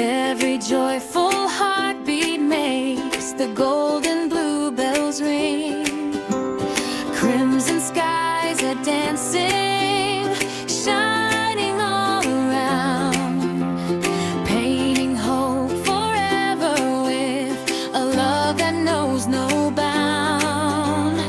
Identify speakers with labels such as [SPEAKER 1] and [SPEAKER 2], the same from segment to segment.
[SPEAKER 1] Every joyful heartbeat makes the golden bluebells ring. Crimson skies are dancing, shining all around, painting hope forever with a love that knows no bound.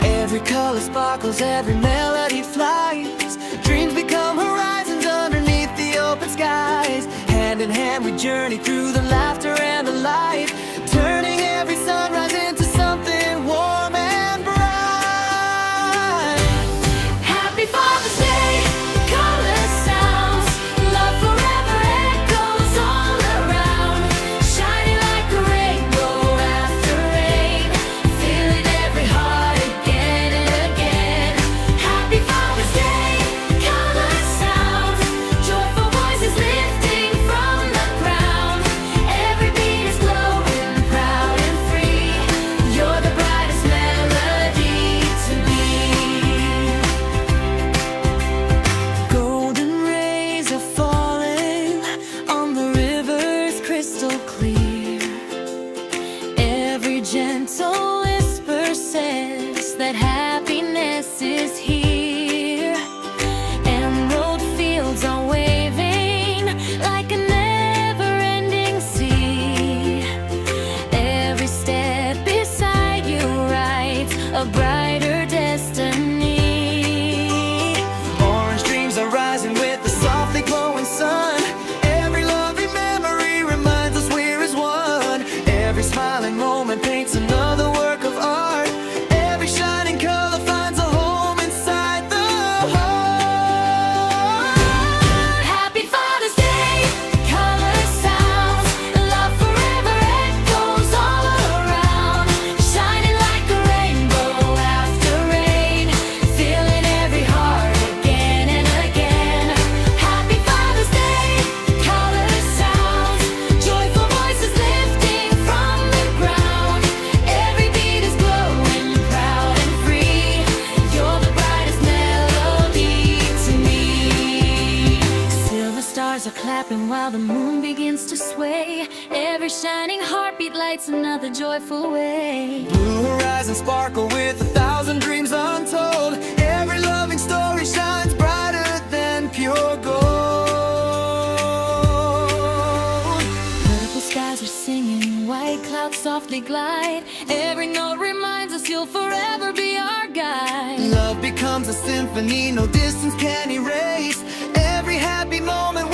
[SPEAKER 1] Every color sparkles, every melody flies. Dreams become horizons underneath the open skies. Hand in hand we journey through the laughter and the light, turning every sunrise into something warm and bright. Happy Father's Day, color sounds, love forever echoes all around, shining like a rainbow after rain, filling every heart again and again. Happy Father's Day, color sounds, joyful voices lifting from the ground. Every beat is glowing, proud and free. You're the brightest melody to me. Golden rays are falling on the rivers crystal clear. Every gentle whisper says that happiness is here. Emerald fields are waving like a never-ending sea. Every step beside you writes a brighter destiny. Orange dreams are rising with the softly glowing sun. Every loving memory reminds us we're as one. Every smiling moment paints another work of art. Every shining color finds a home inside the heart. Happy Father's Day, color sounds, love forever echoes all around, shining like a rainbow after rain, filling every heart again and again. Happy Father's Day, color sounds, joyful voices lifting from the ground. Every beat is glowing, proud and free. You're the brightest melody to me. Silver stars are clapping while the moon begins to sway. Every shining heartbeat lights another joyful way. Blue horizons sparkle with 1,000 dreams untold. Every loving story shines brighter than pure gold. Purple skies are singing, white clouds softly glide. Every note reminds us you'll forever be our guide. Love becomes a symphony no distance can erase. Every happy moment